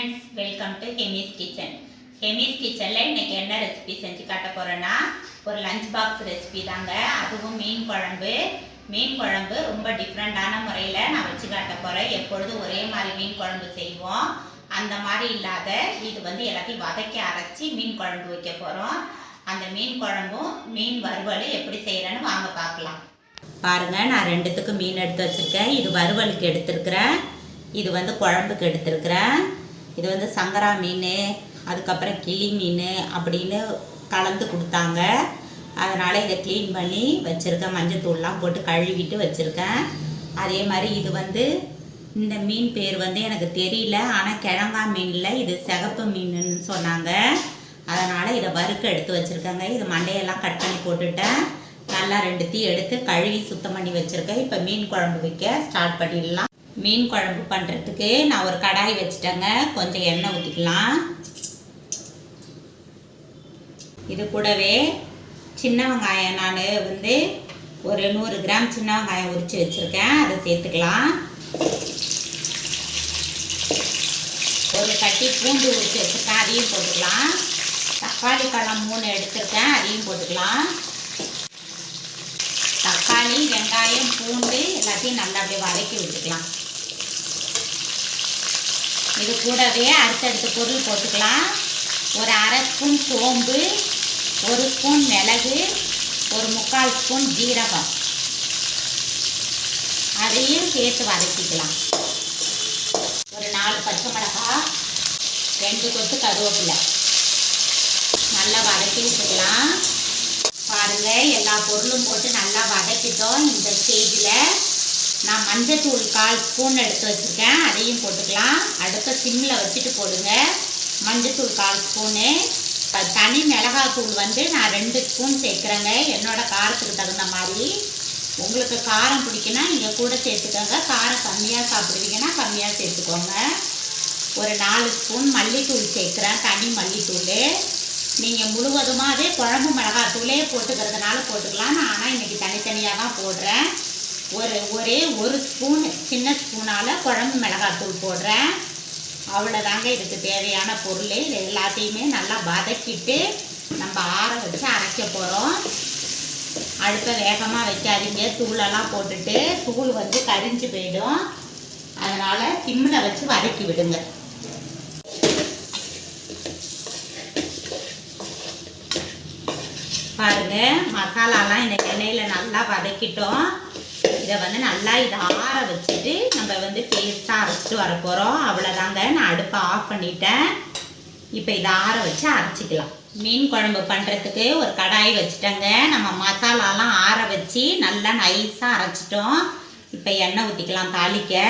friends, welcome to Hemi's Kitchen. Hemi's Kitchenல இன்னைக்கு என்ன recipe செஞ்சு காட்ட போறேன்னா ஒரு லஞ்ச் பாக்ஸ் ரெசிபி தாங்க. அதுவும் மீன் குழம்பு ரொம்ப டிஃப்ரெண்டான முறையில் நான் வச்சு காட்ட போறேன். எப்பொழுதும் ஒரே மாதிரி மீன் குழம்பு செய்வோம், அந்த மாதிரி இல்லாத இது எல்லாத்தையும் வதக்கி அரைச்சி மீன் குழம்பு வைக்க போறோம். அந்த மீன் குழம்பும் மீன் வறுவல் எப்படி செய்யறேன்னு வாங்க பார்க்கலாம். பாருங்க, நான் ரெண்டுத்துக்கு மீன் எடுத்து வச்சிருக்கேன். இது வறுவலுக்கு எடுத்துருக்கிறேன், இது குழம்புக்கு எடுத்துருக்கிறேன். இது சங்கரா மீன், அதுக்கப்புறம் கிளி மீன் அப்படின்னு கலந்து கொடுத்தாங்க. அதனால் இதை க்ளீன் பண்ணி வச்சுருக்கேன், மஞ்சத்தூள்லாம் போட்டு கழுவிட்டு வச்சுருக்கேன். அதே மாதிரி இது இந்த மீன் பேர் எனக்கு தெரியல, ஆனால் கிழங்கா மீனில் இது சிகப்பு மீனுன்னு சொன்னாங்க. அதனால் இதை வறுக்க எடுத்து வச்சுருக்கேங்க. இது மண்டையெல்லாம் கட் பண்ணி போட்டுட்டேன். நல்லா ரெண்டுத்தையும் எடுத்து கழுவி சுத்தம் பண்ணி வச்சுருக்கேன். இப்போ மீன் குழம்பு வைக்க ஸ்டார்ட் பண்ணிடலாம். மீன் குழம்பு பண்ணுறதுக்கு நான் ஒரு கடாய் வச்சுட்டேங்க. கொஞ்சம் எண்ணெய் ஊற்றிக்கலாம். இது கூடவே சின்ன வெங்காயம் நான் ஒரு 100 கிராம் சின்ன வெங்காயம் உரித்து வச்சுருக்கேன், அதை சேர்த்துக்கலாம். ஒரு கட்டி பூண்டு உரித்து வச்சுருக்கேன், அதையும் போட்டுக்கலாம். தக்காளி பழம் 3 எடுத்துருக்கேன், அதையும் போட்டுக்கலாம். தக்காளி, வெங்காயம், பூண்டு எல்லாத்தையும் நல்லா அப்படியே வதக்கி விட்டுக்கலாம். இது கூடவே அடுத்தடுத்த பொருள் போட்டுக்கலாம். ஒரு 1/2 ஸ்பூன் சோம்பு, 1 ஸ்பூன் மிளகு, ஒரு 3/4 ஸ்பூன் ஜீரகம், அதையும் சேர்த்து வதக்கிக்கலாம். ஒரு 4 பச்சை மிளகாய், 2 கொத்து கருவேப்பிலை நல்லா வதக்கி விட்டுக்கலாம். பாருங்க, எல்லா பொருளும் போட்டு நல்லா வதக்கிட்டோம். இந்த ஸ்டேஜில் நான் மஞ்சத்தூள் 1/4 ஸ்பூன் எடுத்து வச்சுருக்கேன், அதையும் போட்டுக்கலாம். அடுத்த சிம்மில் வச்சுட்டு போடுங்க. மஞ்சத்தூள் 1/4 ஸ்பூனு. தனி மிளகாத்தூள் நான் 2 ஸ்பூன் சேர்க்குறேங்க, என்னோடய காரத்துக்கு தகுந்த மாதிரி. உங்களுக்கு காரம் பிடிக்குன்னா நீங்கள் கூட சேர்த்துக்கோங்க, காரம் கம்மியாக சாப்பிடுவீங்கன்னா கம்மியாக சேர்த்துக்கோங்க. ஒரு 4 ஸ்பூன் மல்லித்தூள் சேர்க்குறேன், தனி மல்லித்தூள். நீங்கள் முழுவதுமாகவே குழம்பு மிளகாத்தூளே போட்டுக்கிறதுனால போட்டுக்கலாம். நான் ஆனால் இன்றைக்கி தனித்தனியாக தான் போடுறேன். ஒரே 1 ஸ்பூன் சின்ன ஸ்பூனால் குழம்பு மிளகாத்தூள் போடுறேன். அவ்வளோதாங்க இதுக்கு தேவையான பொருள். இது எல்லாத்தையுமே நல்லா வதக்கிட்டு நம்ம ஆற வச்சு அரைக்க போகிறோம். அடுப்பை வேகமாக வைக்காதீங்க, தூளெல்லாம் போட்டுட்டு தூள் கரிஞ்சு போயிடும். அதனால் சிம்மில் வச்சு வதக்கி விடுங்க. பாருங்க, மசாலாலாம் இந்த எண்ணெயில் நல்லா வதக்கிட்டோம். இதை நல்லா இதை ஆற வச்சுட்டு நம்ம பேஸ்ட்டாக அரைச்சிட்டு வர போகிறோம். அவ்வளோதாங்க, நான் அடுப்பை ஆஃப் பண்ணிட்டேன். இப்போ இதை ஆற வச்சு அரைச்சிக்கலாம். மீன் குழம்பு பண்ணுறதுக்கு ஒரு கடாய் வச்சுட்டேங்க. நம்ம மசாலாலாம் ஆற வச்சு நல்லா நைஸாக அரைச்சிட்டோம். இப்போ எண்ணெய் ஊற்றிக்கலாம். தாளிக்க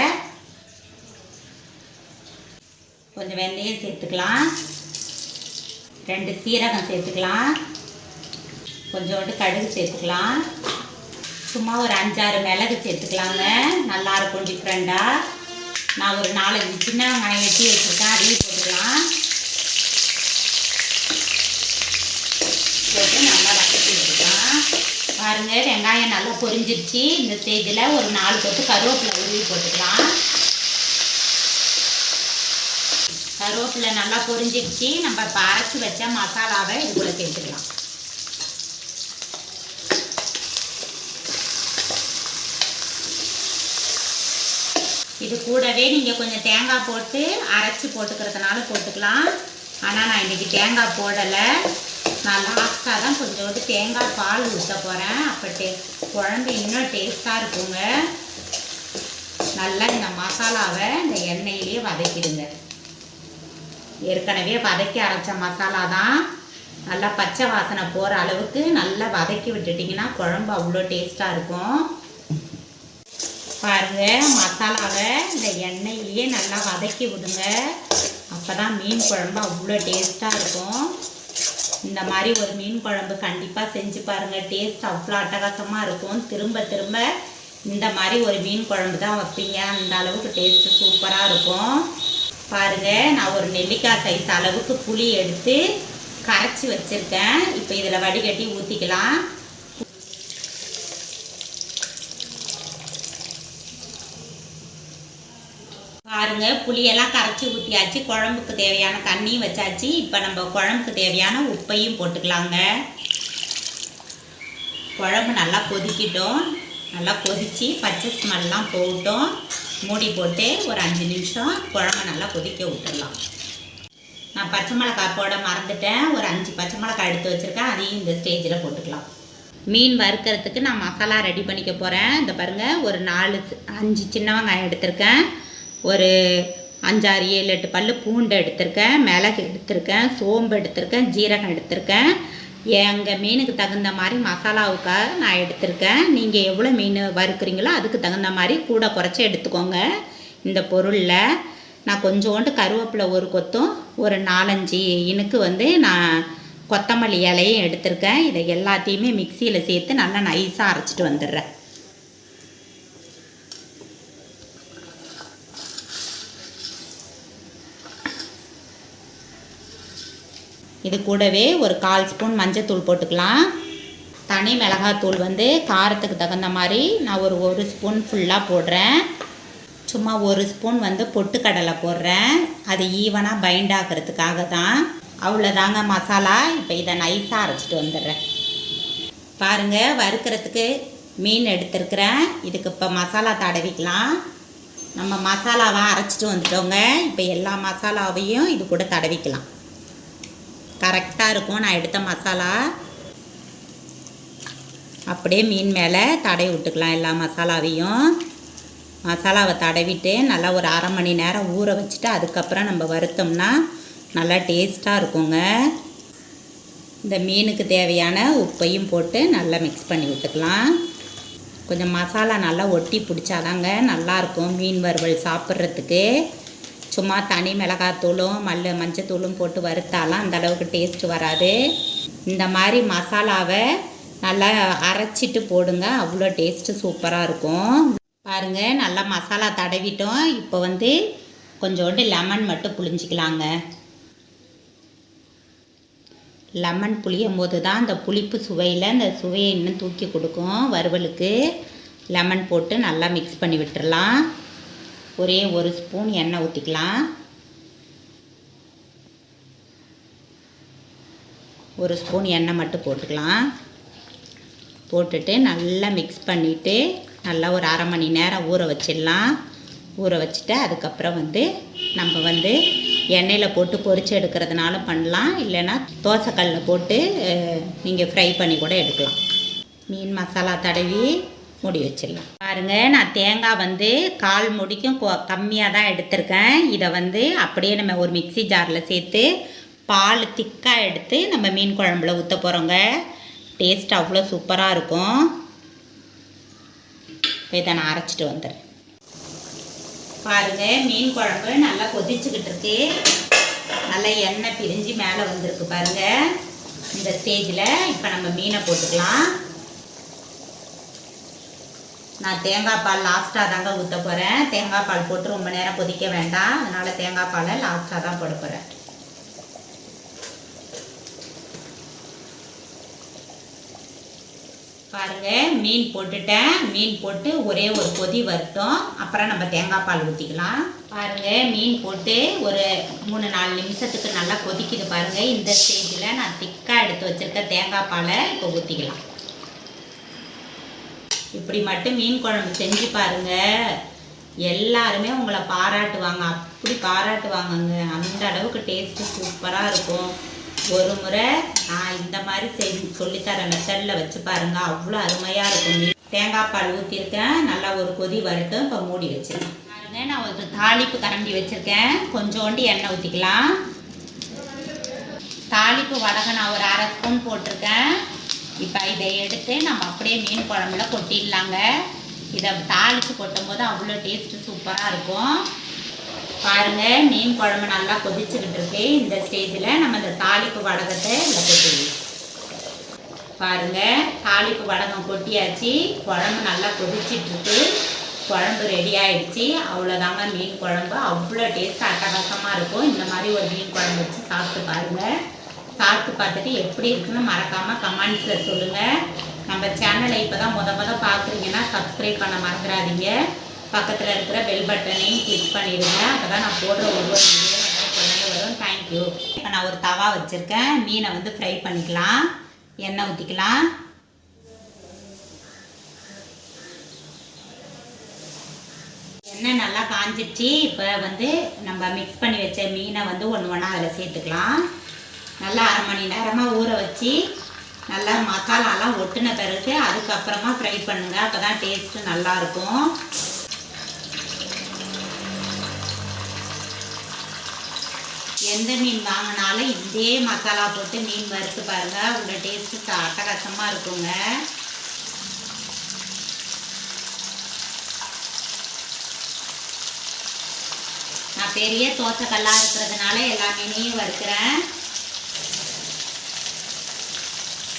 கொஞ்சம் வெந்தயம் சேர்த்துக்கலாம், 2 சீரகம் சேர்த்துக்கலாம், கொஞ்சோண்டு கடுகு சேர்த்துக்கலாம், சும்மா ஒரு 5-6 மிளகு சேர்த்துக்கலாங்க. நல்லாயிருக்கும் டிஃப்ரெண்டாக. நான் ஒரு 4-5 சின்ன வெங்காயம் வெட்டி வச்சுருக்கேன், அதையும் போட்டுக்கலாம். போட்டு நல்லா வதக்கி விட்டுக்கலாம். பாருங்கள், வெங்காயம் நல்லா பொரிஞ்சிருச்சு. இந்த ஸ்டேஜில் ஒரு 4 கொத்து கருவேப்பிலை உருவி போட்டுக்கலாம். கருவேப்பிலை நல்லா பொரிஞ்சிருச்சு. நம்ம இப்போ அரைச்சி வச்ச மசாலாவை இதுக்குள்ளே சேர்த்துக்கலாம். இது கூடவே நீங்கள் கொஞ்சம் தேங்காய் போட்டு அரைச்சி போட்டுக்கிறதுனால போட்டுக்கலாம். ஆனால் நான் இன்றைக்கி தேங்காய் போடலை. நான் லாஸ்ட்டாக தான் கொஞ்சோண்டு தேங்காய் பால் ஊற்ற போகிறேன். அப்போ குழம்பு இன்னும் டேஸ்ட்டாக இருக்குங்க. நல்லா இந்த மசாலாவை இந்த எண்ணெயிலேயே வதக்கிடுங்க. ஏற்கனவே வதக்கி அரைச்ச மசாலா தான். நல்லா பச்சை வாசனை போகிற அளவுக்கு நல்லா வதக்கி விட்டுட்டிங்கன்னா குழம்பு அவ்வளோ டேஸ்ட்டாக இருக்கும். பாருங்கள், மசாலாவை இந்த எண்ணெயிலேயே நல்லா வதக்கி விடுங்க. அப்போ தான் மீன் குழம்பு அவ்வளோ டேஸ்ட்டாக இருக்கும். இந்த மாதிரி ஒரு மீன் குழம்பு கண்டிப்பாக செஞ்சு பாருங்கள், டேஸ்ட் அவ்வளோ அட்டகாசமாக இருக்கும். திரும்ப திரும்ப இந்த மாதிரி ஒரு மீன் குழம்பு தான் வைப்பீங்க, அந்த அளவுக்கு டேஸ்ட்டு சூப்பராக இருக்கும். பாருங்கள், நான் ஒரு நெல்லிக்காய் சைஸ் அளவுக்கு புளி எடுத்து கரைச்சி வச்சுருக்கேன். இப்போ இதில் வடிகட்டி ஊற்றிக்கலாம். பாருங்கள், புளியெல்லாம் கரைச்சி ஊற்றியாச்சு, குழம்புக்கு தேவையான தண்ணியும் வச்சாச்சு. இப்போ நம்ம குழம்புக்கு தேவையான உப்பையும் போட்டுக்கலாங்க. குழம்பு நல்லா கொதிக்கிட்டோம். நல்லா கொதித்து பச்சை ஸ்மெல்லாம் போகட்டும். மூடி போட்டு ஒரு 5 நிமிஷம் குழம்பு நல்லா கொதிக்க விட்டுடலாம். நான் பச்சை மிளகாய் போட மறந்துட்டேன். ஒரு 5 பச்சை மிளகாய் எடுத்து வச்சுருக்கேன். அதையும் இந்த ஸ்டேஜில் போட்டுக்கலாம். மீன் வறுக்கிறதுக்கு நான் மசாலா ரெடி பண்ணிக்க போகிறேன். இந்த பாருங்கள், ஒரு 4-5 சின்ன வெங்காயம் எடுத்திருக்கேன். ஒரு 5-6 7 8 பல் பூண்டு எடுத்திருக்கேன். மிளகு எடுத்திருக்கேன். சோம்பு எடுத்திருக்கேன். ஜீரகம் எடுத்திருக்கேன். எங்கள் மீனுக்கு தகுந்த மாதிரி மசாலாவுக்காக நான் எடுத்திருக்கேன். நீங்கள் எவ்வளோ மீன் வறுக்கிறீங்களோ அதுக்கு தகுந்த மாதிரி கூட குறைச்சி எடுத்துக்கோங்க. இந்த பொருளில் நான் கொஞ்சோண்டு கருவேப்பிலை ஒரு கொத்தும் ஒரு 4-5 இனுக்கு நான் கொத்தமல்லி இலையும் எடுத்திருக்கேன். இதை எல்லாத்தையுமே மிக்சியில் சேர்த்து நல்லா நைஸாக அரைச்சிட்டு வந்துடுறேன். இது கூடவே ஒரு 1/4 ஸ்பூன் மஞ்சத்தூள் போட்டுக்கலாம். தனி மிளகாத்தூள் காரத்துக்கு தகுந்த மாதிரி நான் ஒரு ஸ்பூன் ஃபுல்லாக போடுறேன். சும்மா ஒரு ஸ்பூன் பொட்டுக்கடலை போடுறேன். அது ஈவனாக பைண்ட் ஆகிறதுக்காக தான். அவ்வளோதாங்க மசாலா. இப்போ இதை நைஸாக அரைச்சிட்டு வந்துடுறேன். பாருங்கள், வறுக்கிறதுக்கு மீன் எடுத்துருக்குறேன். இதுக்கு இப்போ மசாலா தடவிக்கலாம். நம்ம மசாலாவை அரைச்சிட்டு வந்துட்டோங்க. இப்போ எல்லா மசாலாவையும் இது கூட தடவிக்கலாம். கரெக்டாக இருக்கும். நான் எடுத்த மசாலா அப்படியே மீன் மேலே தடவி விட்டுக்கலாம். எல்லா மசாலாவையும் மசாலாவை தடவிட்டு நல்லா ஒரு 1/2 மணி நேரம் ஊற வச்சுட்டு அதுக்கப்புறம் நம்ம வறுத்தோம்னா நல்லா டேஸ்ட்டாக இருக்குங்க. இந்த மீனுக்கு தேவையான உப்பையும் போட்டு நல்லா மிக்ஸ் பண்ணி விட்டுக்கலாம். கொஞ்சம் மசாலா நல்லா ஒட்டி பிடிச்சாதாங்க நல்லாயிருக்கும் மீன் வறுவல் சாப்பிட்றதுக்கு. சும்மா தனி மிளகாத்தூளும் மஞ்சத்தூளும் போட்டு வறுத்தாலாம் அந்தளவுக்கு டேஸ்ட்டு வராது. இந்த மாதிரி மசாலாவை நல்லா அரைச்சிட்டு போடுங்க, அவ்வளோ டேஸ்ட்டு சூப்பராக இருக்கும். பாருங்கள், நல்லா மசாலா தடவிட்டோம். இப்போ கொஞ்சோண்டு லெமன் மட்டும் புளிஞ்சிக்கலாங்க. லெமன் புளியும் போது தான் அந்த புளிப்பு சுவையில் அந்த சுவையை இன்னும் தூக்கி கொடுக்கும் வறுவலுக்கு. லெமன் போட்டு நல்லா மிக்ஸ் பண்ணி விட்டுறலாம். ஒரே ஒரு ஸ்பூன் எண்ணெய் ஊற்றிக்கலாம். ஒரு ஸ்பூன் எண்ணெய் மட்டும் போட்டுக்கலாம். போட்டுட்டு நல்லா மிக்ஸ் பண்ணிவிட்டு நல்லா ஒரு 1/2 மணி நேரம் ஊற வச்சிடலாம். ஊற வச்சுட்டு அதுக்கப்புறம் நம்ம எண்ணெயில் போட்டு பொரிச்சு எடுக்கிறதுனால பண்ணலாம். இல்லைன்னா தோசைக்கல்லில் போட்டு நீங்கள் ஃப்ரை பண்ணி கூட எடுக்கலாம். மீன் மசாலா தடவி மூடி வச்சிடலாம். பாருங்கள், நான் தேங்காய் 1/4 மூடிக்கும் கம்மியாக தான் எடுத்திருக்கேன். இதை அப்படியே நம்ம ஒரு மிக்சி ஜாரில் சேர்த்து பால் திக்காக எடுத்து நம்ம மீன் குழம்புல ஊற்ற போகிறோங்க. டேஸ்ட் அவ்வளோ சூப்பராக இருக்கும். இப்போ இதை நான் அரைச்சிட்டு வந்துடுறேன். பாருங்கள், மீன் குழம்பு நல்லா கொதிச்சுக்கிட்டு இருக்கு. நல்லா எண்ணெய் பிரிஞ்சு மேலே வந்திருக்கு பாருங்கள். இந்த ஸ்டேஜில் இப்போ நம்ம மீனை போட்டுக்கலாம். நான் தேங்காய் பால் லாஸ்ட்டாக தாங்க ஊற்ற போகிறேன். தேங்காய் பால் போட்டு ரொம்ப நேரம் கொதிக்க வேண்டாம். அதனால் தேங்காய் பாலை லாஸ்ட்டாக தான் போட போகிறேன். பாருங்கள், மீன் போட்டுட்டேன். மீன் போட்டு ஒரே ஒரு கொதி வரட்டும். அப்புறம் நம்ம தேங்காய் பால் ஊற்றிக்கலாம். பாருங்கள், மீன் போட்டு ஒரு 3-4 நிமிஷத்துக்கு நல்லா கொதிக்குது பாருங்கள். இந்த ஸ்டேஜில் நான் திக்காக எடுத்து வச்சுருக்க தேங்காய் பாலை இப்போ ஊற்றிக்கலாம். இப்படி மட்டும் மீன் குழம்பு செஞ்சு பாருங்கள். எல்லாருமே உங்களை பாராட்டுவாங்க. அப்படி பாராட்டுவாங்கங்க. அந்த அளவுக்கு டேஸ்ட்டு சூப்பராக இருக்கும். ஒரு முறை நான் இந்த மாதிரி சொல்லித்தர மெத்தடில் வச்சு பாருங்கள். அவ்வளோ அருமையாக இருக்கும். தேங்காய் பால் ஊற்றிருக்கேன். நல்லா ஒரு கொதி வரட்டும். இப்போ மூடி வச்சுருக்கேன். பாருங்கள், நான் ஒரு தாளிப்பு கரண்டி வச்சுருக்கேன். கொஞ்சோண்டு எண்ணெய் ஊற்றிக்கலாம். தாளிப்பு வடகை நான் ஒரு 1/2 ஸ்பூன் போட்டிருக்கேன். இப்போ இதை எடுத்து நம்ம அப்படியே மீன் குழம்புல கொட்டிடலாங்க. இதை தாளித்து கொட்டும் போது அவ்வளோ டேஸ்ட்டு சூப்பராக இருக்கும். பாருங்கள், மீன் குழம்பு நல்லா கொதிச்சுக்கிட்டு இருக்கு. இந்த ஸ்டேஜில் நம்ம இந்த தாளிப்பு வடகத்தை இதில் கொட்டிடலாம். பாருங்கள், தாளிப்பு வடகம் கொட்டியாச்சு. குழம்பு நல்லா கொதிச்சிட்ருக்கு. குழம்பு ரெடி ஆகிடுச்சு. அவ்வளோதாங்க மீன் குழம்பு. அவ்வளோ டேஸ்ட் அட்டகாசமாக இருக்கும். இந்த மாதிரி ஒரு மீன் குழம்பு வச்சு சாப்பிட்டு பாருங்கள். சாப்பிட்டு பார்த்துட்டு எப்படி இருக்குன்னு மறக்காமல் கமெண்ட்ஸில் சொல்லுங்கள். நம்ம சேனலை இப்போ தான் முத பார்க்குறீங்கன்னா சப்ஸ்கிரைப் பண்ண மறந்துடாதீங்க. பக்கத்தில் இருக்கிற பெல் பட்டனையும் கிளிக் பண்ணிடுங்க. அப்போ தான் நான் போடுற ஒவ்வொரு வீடியோ உடனே வரும். தேங்க்யூ. இப்போ நான் ஒரு தவா வச்சுருக்கேன். மீனை வந்து ஃப்ரை பண்ணிக்கலாம். எண்ணெய் ஊற்றிக்கலாம். எண்ணெய் நல்லா காஞ்சிடுச்சு. இப்போ வந்து நம்ம மிக்ஸ் பண்ணி வச்ச மீனை வந்து ஒன்று ஒன்றா அதில் சேர்த்துக்கலாம். நல்லா 1/2 மணி நேரமாக ஊற வச்சு நல்லா மசாலாலாம் ஒட்டின பிறகு அதுக்கப்புறமா ஃப்ரை பண்ணுங்கள். அப்போ தான் டேஸ்ட்டு நல்லாயிருக்கும். எந்த மீன் வாங்கினாலும் இதே மசாலா போட்டு மீன் வறுத்து பாருங்கள். உங்கள் டேஸ்ட்டு அட்டகாசமாக இருக்குங்க. நான் பெரிய தோசைக்கல்லாக இருக்கிறதுனால எல்லா மீனையும் வறுக்கிறேன்.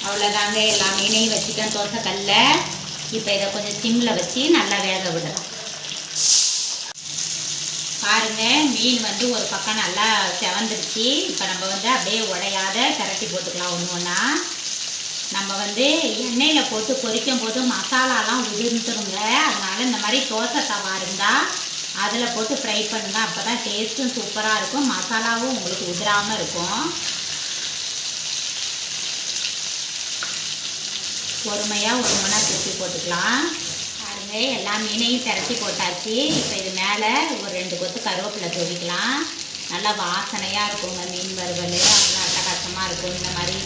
அவ்வளோதாங்க, எல்லா மீனையும் வச்சுட்டேன் தோசைக்கல்ல. இப்போ இதை கொஞ்சம் சிம்மில் வச்சு நல்லா வேக விடலாம். பாருங்கள், மீன் வந்து ஒரு பக்கம் நல்லா செவந்துருச்சு. இப்போ நம்ம வந்து அப்படியே உடையாத திரட்டி போட்டுக்கலாம் ஒன்று ஒன்றா. நம்ம வந்து எண்ணெயில் போட்டு பொரிக்கும் போது மசாலாலாம் உதிர்ந்துருங்க. அதனால் இந்த மாதிரி தோசை தவா இருந்தால் அதில் போட்டு ஃப்ரை பண்ணுங்க. அப்போ தான் டேஸ்ட்டும் சூப்பராக இருக்கும். மசாலாவும் உங்களுக்கு உதிராமல் இருக்கும். பொறுமையாக ஒரு மணி நேரம் திருப்பி போட்டுக்கலாம். பாருங்க, எல்லா மீனையும் திரட்டி போட்டாச்சு. இப்போ இது மேலே ஒரு 2 கொத்து கருவேப்பிலை தூவிக்கலாம். நல்லா வாசனையாக இருக்குங்க மீன் வறுவல். அவ்வளோ அட்டகாசமாக இருக்கும். இந்த மாதிரி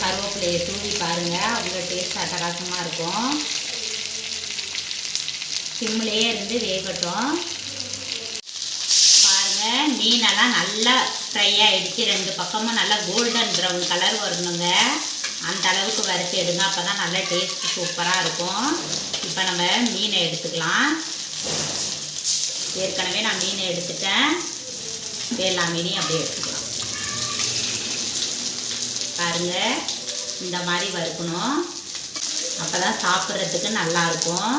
கருவேப்பிலையை தூவி பாருங்கள், அவ்வளோ டேஸ்ட் அட்டகாசமாக இருக்கும். சிம்மிலேயே இருந்து வேகட்டும். பாருங்கள், மீனெல்லாம் நல்லா ஃப்ரை ஆகிடுச்சு. 2 பக்கமும் நல்லா கோல்டன் ப்ரௌன் கலர் வரணுங்க. அந்த அளவுக்கு வறுத்து எடுங்க. அப்போ தான் நல்லா டேஸ்ட்டு சூப்பராக இருக்கும். இப்போ நம்ம மீனை எடுத்துக்கலாம். ஏற்கனவே நான் மீனை எடுத்துட்டேன். எல்லா மீனையும் அப்படியே எடுத்துக்கலாம். பாருங்கள், இந்த மாதிரி வறுக்கணும். அப்போ தான் சாப்பிட்றதுக்கு நல்லாயிருக்கும்.